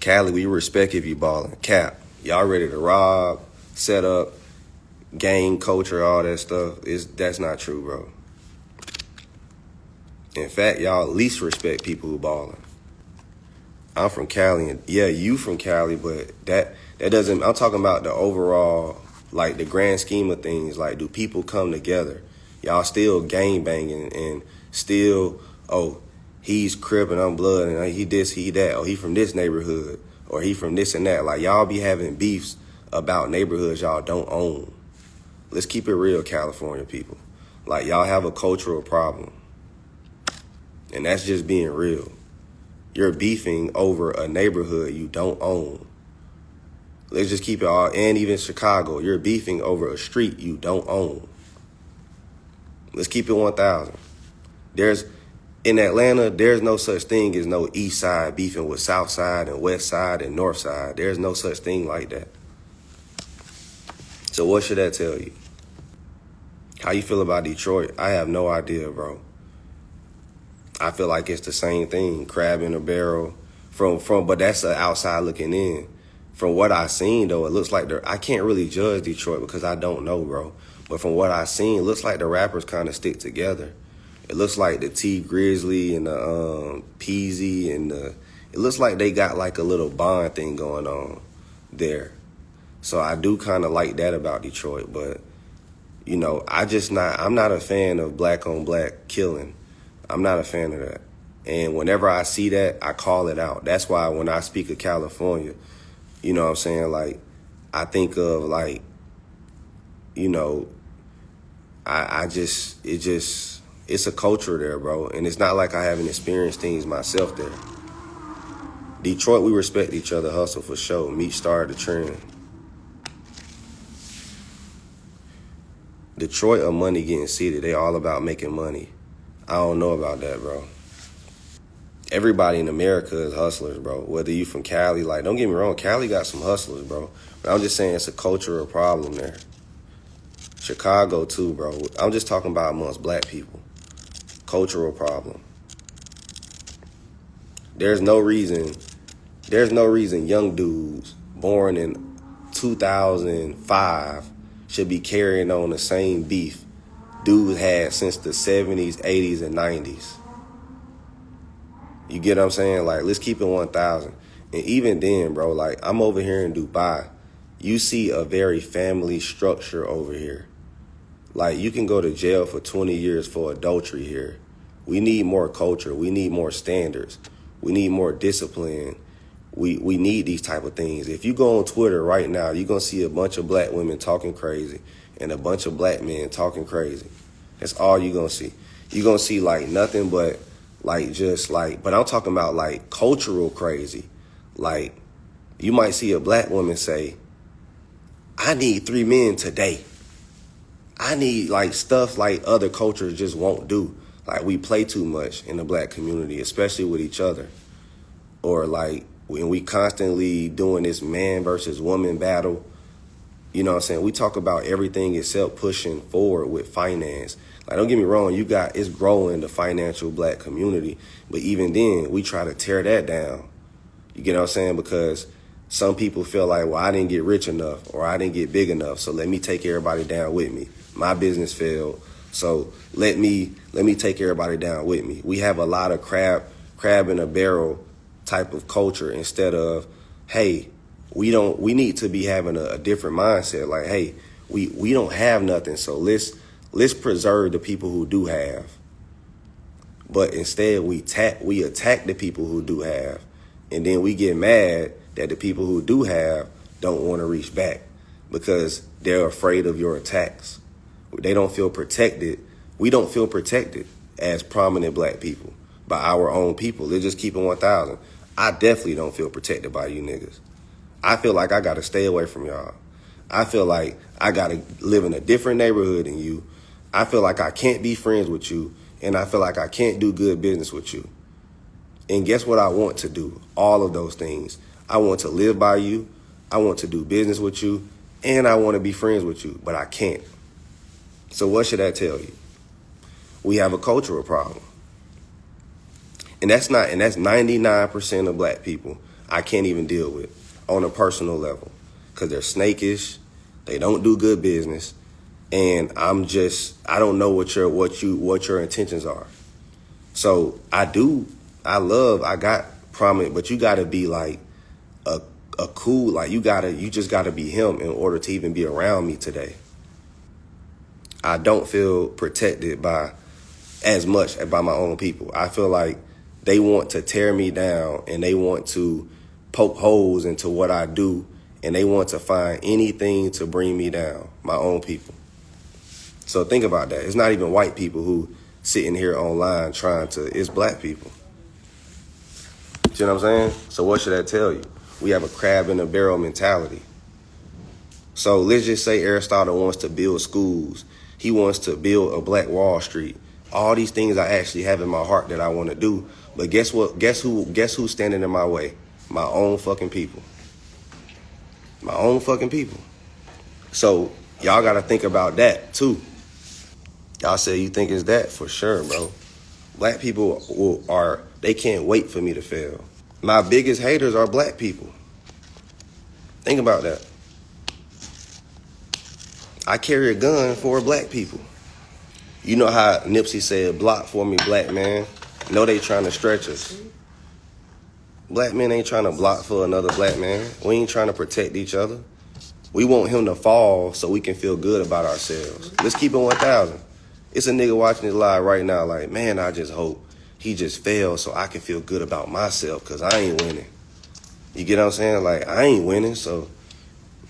Cali, we respect if you balling. Cap, y'all ready to rob, set up, gang culture, all that stuff. That's not true, bro. In fact, y'all least respect people who balling. I'm from Cali, and yeah, you from Cali, but that doesn't. I'm talking about the overall, like the grand scheme of things. Like, do people come together? Y'all still gang banging and still, oh, he's Crip and I'm Blood and he this, he that. Oh, he from this neighborhood or he from this and that. Like, y'all be having beefs about neighborhoods y'all don't own. Let's keep it real, California people. Like, y'all have a cultural problem, and that's just being real. You're beefing over a neighborhood you don't own. Let's just keep it all, and even Chicago, you're beefing over a street you don't own. Let's keep it 1,000. In Atlanta, there's no such thing as no east side beefing with south side and west side and north side. There's no such thing like that. So what should that tell you? How you feel about Detroit? I have no idea, bro. I feel like it's the same thing, crab in a barrel. But that's an outside looking in. From what I seen, though, it looks like I can't really judge Detroit because I don't know, bro. But from what I seen, it looks like the rappers kind of stick together. It looks like the T Grizzly and the Peasy and it looks like they got like a little bond thing going on there. So I do kind of like that about Detroit, but you know, I'm not a fan of black on black killing. I'm not a fan of that. And whenever I see that, I call it out. That's why when I speak of California, you know what I'm saying? Like, I think of like, you know, it's a culture there, bro. And it's not like I haven't experienced things myself there. Detroit, we respect each other, hustle for sure. Meat started the trend. Detroit a money getting seated. They all about making money. I don't know about that, bro. Everybody in America is hustlers, bro. Whether you from Cali, like, don't get me wrong, Cali got some hustlers, bro. But I'm just saying it's a cultural problem there. Chicago too, bro. I'm just talking about amongst black people. Cultural problem. There's no reason young dudes born in 2005 should be carrying on the same beef dudes had since the 70s, 80s, and 90s. You get what I'm saying? Like, let's keep it 1,000. And even then, bro, like, I'm over here in Dubai. You see a very family structure over here. Like, you can go to jail for 20 years for adultery here. We need more culture. We need more standards. We need more discipline. We need these type of things. If you go on Twitter right now, you're going to see a bunch of black women talking crazy and a bunch of black men talking crazy. That's all you're going to see. You're going to see, like, nothing but, like, just, like, but I'm talking about, like, cultural crazy. Like, you might see a black woman say, I need 3 men today. I need, like, stuff like other cultures just won't do. Like, we play too much in the black community, especially with each other. Or, like, when we constantly doing this man versus woman battle, you know what I'm saying? We talk about everything except pushing forward with finance. Like, don't get me wrong, it's growing the financial black community. But even then, we try to tear that down. You get what I'm saying? Because some people feel like, well, I didn't get rich enough or I didn't get big enough, so let me take everybody down with me. My business failed, so let me take everybody down with me. We have a lot of crab in a barrel type of culture instead of, hey, we need to be having a different mindset. Like, hey, we don't have nothing, so let's preserve the people who do have. But instead we attack the people who do have, and then we get mad that the people who do have don't want to reach back because they're afraid of your attacks. They don't feel protected. We don't feel protected as prominent black people by our own people. They just keep it 1,000. I definitely don't feel protected by you niggas. I feel like I got to stay away from y'all. I feel like I got to live in a different neighborhood than you. I feel like I can't be friends with you, and I feel like I can't do good business with you. And guess what I want to do? All of those things. I want to live by you. I want to do business with you, and I want to be friends with you, but I can't. So what should that tell you? We have a cultural problem. And that's 99% of black people. I can't even deal with on a personal level because they're snakish. They don't do good business. And I don't know what your intentions are. So I got prominent, but you gotta be like a cool, like you just gotta be him in order to even be around me today. I don't feel protected by as much by my own people. I feel like they want to tear me down and they want to poke holes into what I do and they want to find anything to bring me down, my own people. So think about that. It's not even white people who sitting here online it's black people. You know what I'm saying? So what should that tell you? We have a crab in a barrel mentality. So let's just say Aristotle wants to build schools. He wants to build a black Wall Street. All these things I actually have in my heart that I want to do. But guess what? Guess who's standing in my way? My own fucking people. My own fucking people. So y'all got to think about that too. Y'all say you think it's that? For sure, bro. Black people they can't wait for me to fail. My biggest haters are black people. Think about that. I carry a gun for black people. You know how Nipsey said, block for me, black man. No, they trying to stretch us. Black men ain't trying to block for another black man. We ain't trying to protect each other. We want him to fall so we can feel good about ourselves. Let's keep it 1,000. It's a nigga watching this live right now like, man, I just hope he just fails so I can feel good about myself because I ain't winning. You get what I'm saying? Like, I ain't winning, so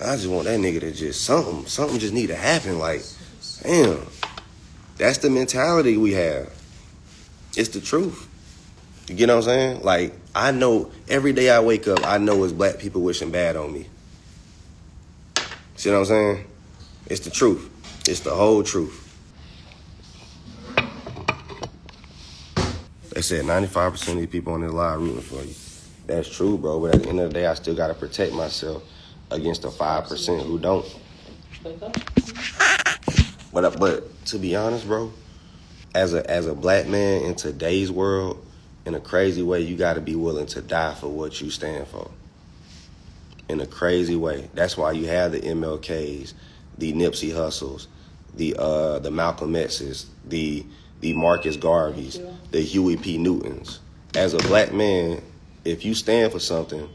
I just want that nigga to just something just need to happen. Like, damn, that's the mentality we have. It's the truth. You get what I'm saying? Like, I know every day I wake up, I know it's black people wishing bad on me. See what I'm saying? It's the truth. It's the whole truth. They said 95% of these people on this live rooting for you. That's true, bro. But at the end of the day, I still got to protect myself against the 5% who don't. But to be honest, bro, as a black man in today's world, in a crazy way, you got to be willing to die for what you stand for. In a crazy way. That's why you have the MLKs, the Nipsey Hussles, the Malcolm X's, the Marcus Garveys, the Huey P. Newtons. As a black man, if you stand for something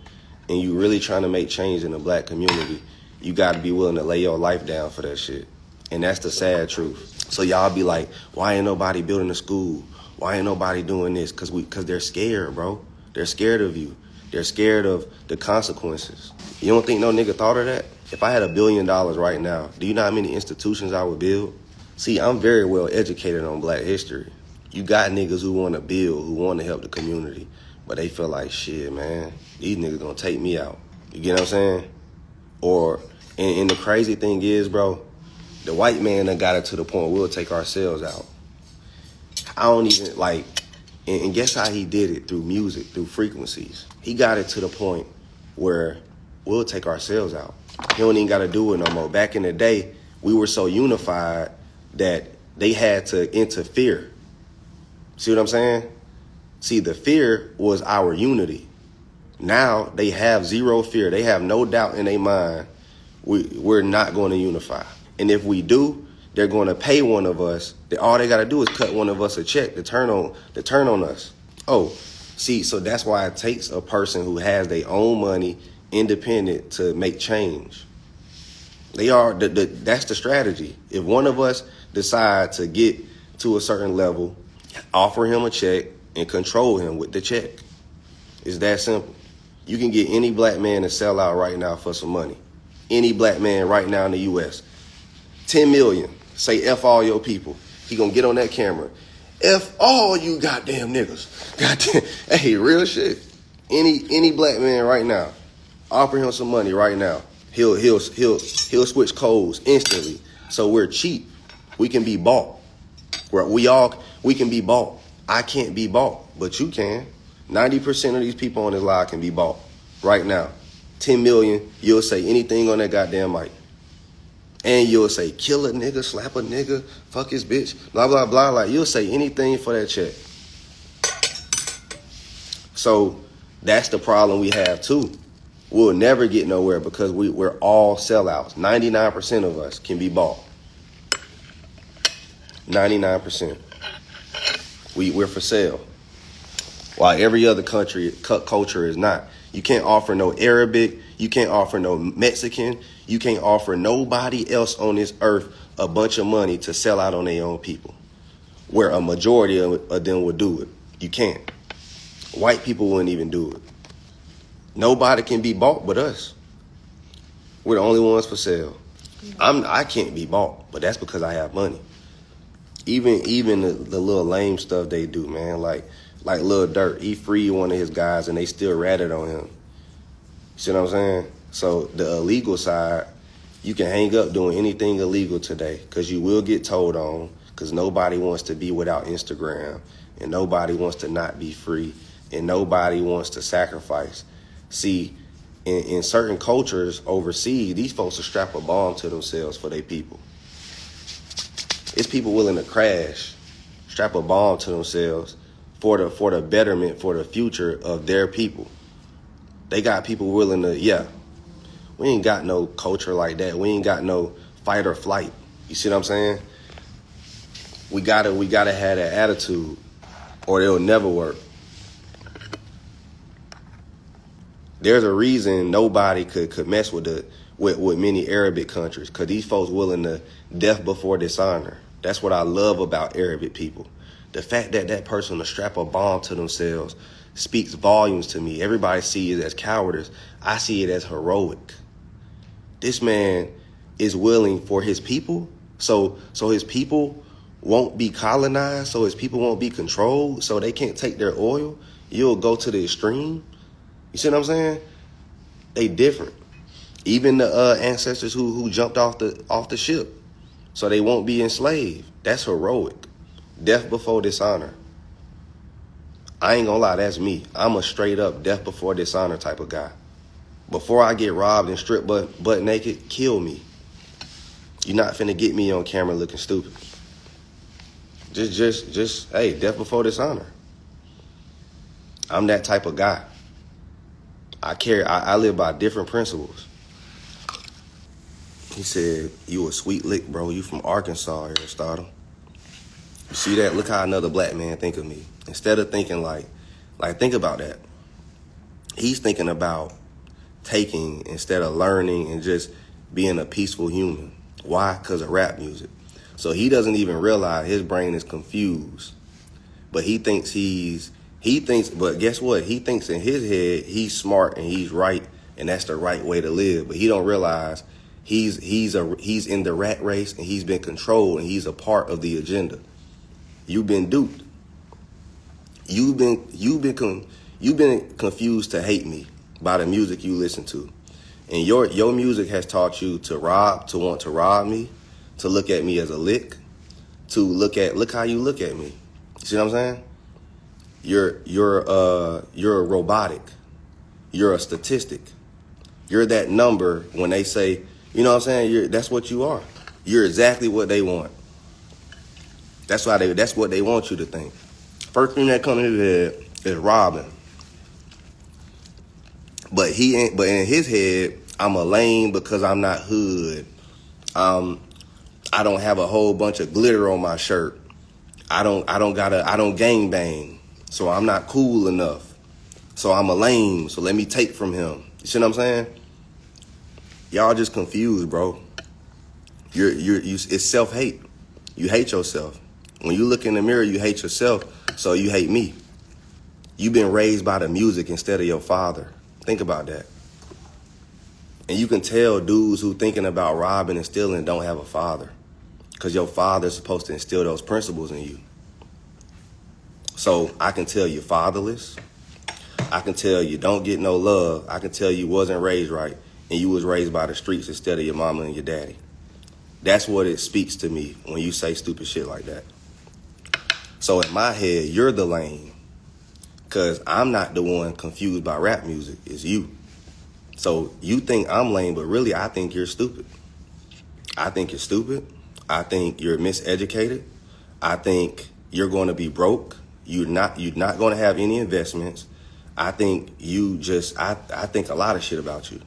and you really trying to make change in the black community, you got to be willing to lay your life down for that shit. And that's the sad truth. So y'all be like, why ain't nobody building a school? Why ain't nobody doing this? Because they're scared, bro. They're scared of you. They're scared of the consequences. You don't think no nigga thought of that? If I had $1 billion right now, do you know how many institutions I would build? See, I'm very well educated on black history. You got niggas who want to build, who want to help the community, but they feel like, shit, man, these niggas gonna take me out. You get what I'm saying? And the crazy thing is, bro, the white man done got it to the point where we'll take ourselves out. I don't even, like, and guess how he did it? Through music, through frequencies. He got it to the point where we'll take ourselves out. He don't even got to do it no more. Back in the day, we were so unified that they had to interfere. See what I'm saying? See, the fear was our unity. Now they have zero fear. They have no doubt in their mind we're not going to unify. And if we do, they're going to pay one of us. All they got to do is cut one of us a check to turn on us. Oh, see, so that's why it takes a person who has their own money, independent, to make change. That's the strategy. If one of us decide to get to a certain level, offer him a check and control him with the check. It's that simple. You can get any black man to sell out right now for some money. Any black man right now in the U.S. 10 million. Say F all your people. He gonna get on that camera. F all you goddamn niggas. Goddamn. Hey, real shit. Any black man right now, offer him some money right now. He'll switch codes instantly. So we're cheap. We can be bought. We can be bought. I can't be bought, but you can. 90% of these people on this live can be bought right now. 10 million, you'll say anything on that goddamn mic. And you'll say, kill a nigga, slap a nigga, fuck his bitch, blah, blah, blah. Like, you'll say anything for that check. So That's the problem we have too. We'll never get nowhere because we're all sellouts. 99% of us can be bought. 99%. We're for sale. While every other culture is not. You can't offer no Arabic. You can't offer no Mexican. You can't offer nobody else on this earth a bunch of money to sell out on their own people, where a majority of them would do it. You can't. White people wouldn't even do it. Nobody can be bought but us. We're the only ones for sale. I can't be bought, but that's because I have money. Even the little lame stuff they do, man, like Lil Durk, he freed one of his guys and they still ratted on him. See what I'm saying? So the illegal side, you can hang up doing anything illegal today because you will get told on, because nobody wants to be without Instagram, and nobody wants to not be free, and nobody wants to sacrifice. See, in certain cultures overseas, these folks will strap a bomb to themselves for their people. It's people willing to crash, strap a bomb to themselves for the betterment, for the future of their people. They got people willing to, we ain't got no culture like that. We ain't got no fight or flight. You see what I'm saying? We gotta have that attitude, or it'll never work. There's a reason nobody could mess with many Arabic countries, because these folks willing to death before dishonor. That's what I love about Arabic people. The fact that person will strap a bomb to themselves speaks volumes to me. Everybody sees it as cowardice. I see it as heroic. This man is willing for his people, so his people won't be colonized, so his people won't be controlled, so they can't take their oil. You'll go to the extreme. You see what I'm saying? They different. Even the ancestors who jumped off the ship so they won't be enslaved. That's heroic. Death before dishonor. I ain't gonna lie, that's me. I'm a straight up death before dishonor type of guy. Before I get robbed and stripped butt naked, kill me. You're not finna get me on camera looking stupid. Just hey, death before dishonor. I'm that type of guy. I live by different principles. He said, you a sweet lick, bro. You from Arkansas, Aristotle. You see that? Look how another black man think of me. Instead of thinking like think about that. He's thinking about taking instead of learning and just being a peaceful human. Why? Because of rap music. So he doesn't even realize his brain is confused. But he thinks but guess what? He thinks in his head he's smart and he's right, and that's the right way to live. But he don't realize he's in the rat race, and he's been controlled, and he's a part of the agenda. You've been duped. You've been confused to hate me by the music you listen to. And your music has taught you to want to rob me, to look at me as a lick, to look how you look at me. You see what I'm saying? You're robotic. You're a statistic. You're that number when they say, you know what I'm saying? That's what you are. You're exactly what they want. That's what they want you to think. First thing that comes to his head is robbing. But in his head, I'm a lame because I'm not hood. I don't have a whole bunch of glitter on my shirt. I don't gang bang. So I'm not cool enough. So I'm a lame. So let me take from him. You see what I'm saying? Y'all just confused, bro. It's self-hate. You hate yourself. When you look in the mirror, you hate yourself. So you hate me. You've been raised by the music instead of your father. Think about that. And you can tell dudes who thinking about robbing and stealing don't have a father, because your father's supposed to instill those principles in you. So I can tell you're fatherless. I can tell you don't get no love. I can tell you wasn't raised right, and you was raised by the streets instead of your mama and your daddy. That's what it speaks to me when you say stupid shit like that. So in my head, you're the lame, because I'm not the one confused by rap music. It's you. So you think I'm lame, but really I think you're stupid. I think you're stupid. I think you're miseducated. I think you're going to be broke. You're not going to have any investments. I think I think a lot of shit about you.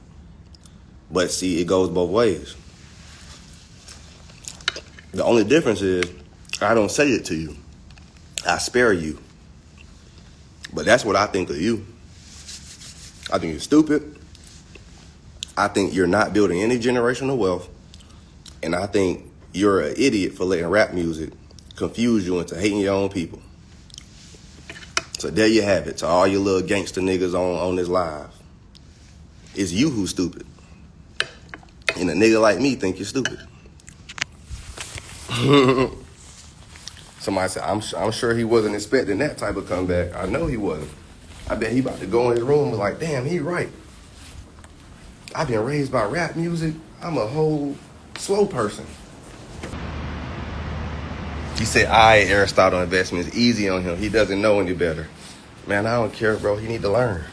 But see, it goes both ways. The only difference is I don't say it to you. I spare you. But that's what I think of you. I think you're stupid. I think you're not building any generational wealth. And I think you're an idiot for letting rap music confuse you into hating your own people. So there you have it, to all your little gangster niggas on this live. It's you who's stupid. And a nigga like me think you're stupid. Somebody said, I'm sure he wasn't expecting that type of comeback. I know he wasn't. I bet he about to go in his room and be like, damn, he right. I've been raised by rap music. I'm a whole slow person. He said, Aristotle Investments, easy on him. He doesn't know any better. Man, I don't care, bro. He need to learn.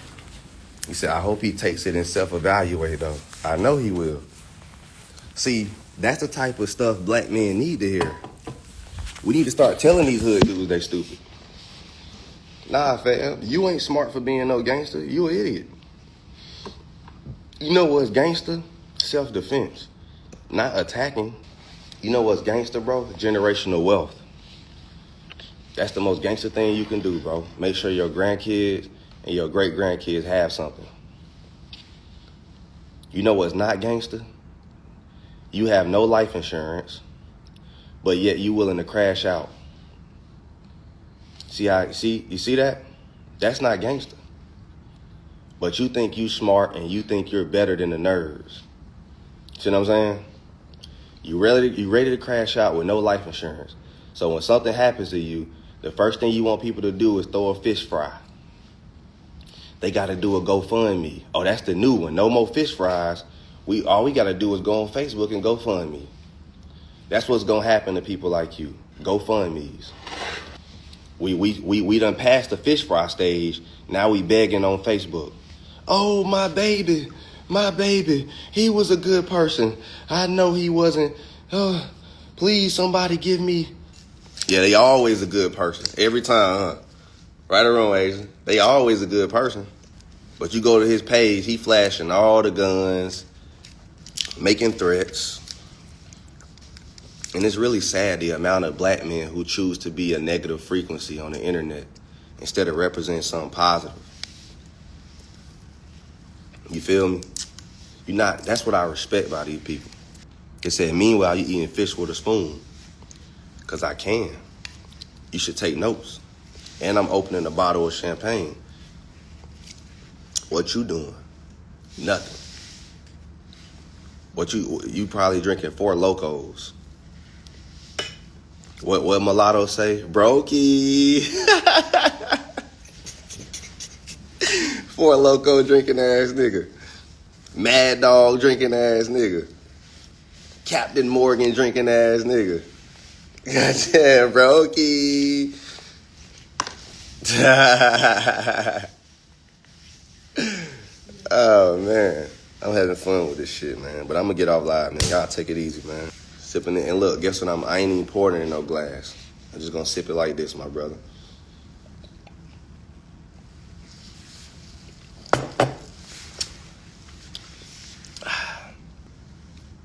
He said, I hope he takes it and self-evaluate, though. I know he will. See, that's the type of stuff black men need to hear. We need to start telling these hood dudes they stupid. Nah, fam, you ain't smart for being no gangster. You an idiot. You know what's gangster? Self-defense. Not attacking. You know what's gangster, bro? Generational wealth. That's the most gangster thing you can do, bro. Make sure your grandkids and your great-grandkids have something. You know what's not gangster? You have no life insurance, but yet you willing to crash out. You see that? That's not gangster. But you think you smart and you think you're better than the nerds. See what I'm saying? You ready to crash out with no life insurance. So when something happens to you, the first thing you want people to do is throw a fish fry. They got to do a GoFundMe. Oh, that's the new one. No more fish fries. All we got to do is go on Facebook and GoFundMe. That's what's going to happen to people like you. GoFundMes. We done passed the fish fry stage. Now we begging on Facebook. Oh, my baby, he was a good person. I know he wasn't. Please, somebody give me. Yeah, they always a good person. Every time, huh? Right or wrong, Asian. They always a good person. But you go to his page, he flashing all the guns, making threats. And it's really sad, the amount of black men who choose to be a negative frequency on the internet instead of representing something positive. You feel me? That's what I respect about these people. They said, meanwhile, you eating fish with a spoon. Because I can. You should take notes. And I'm opening a bottle of champagne. What you doing? Nothing. What you probably drinking 4 Locos. What mulatto say? Brokey. 4 Loco drinking ass nigga. Mad Dog drinking ass nigga. Captain Morgan drinking ass nigga. Goddamn, Brokey. Oh, man. I'm having fun with this shit, man. But I'm going to get off live, man. Y'all take it easy, man. Sipping it. And look, guess what? I ain't even pouring it in no glass. I'm just going to sip it like this, my brother.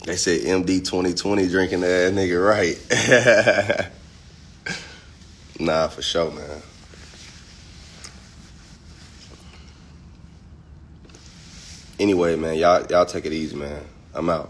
They said MD 2020 drinking that nigga right. Nah, for sure, man. Anyway, man, y'all take it easy, man. I'm out.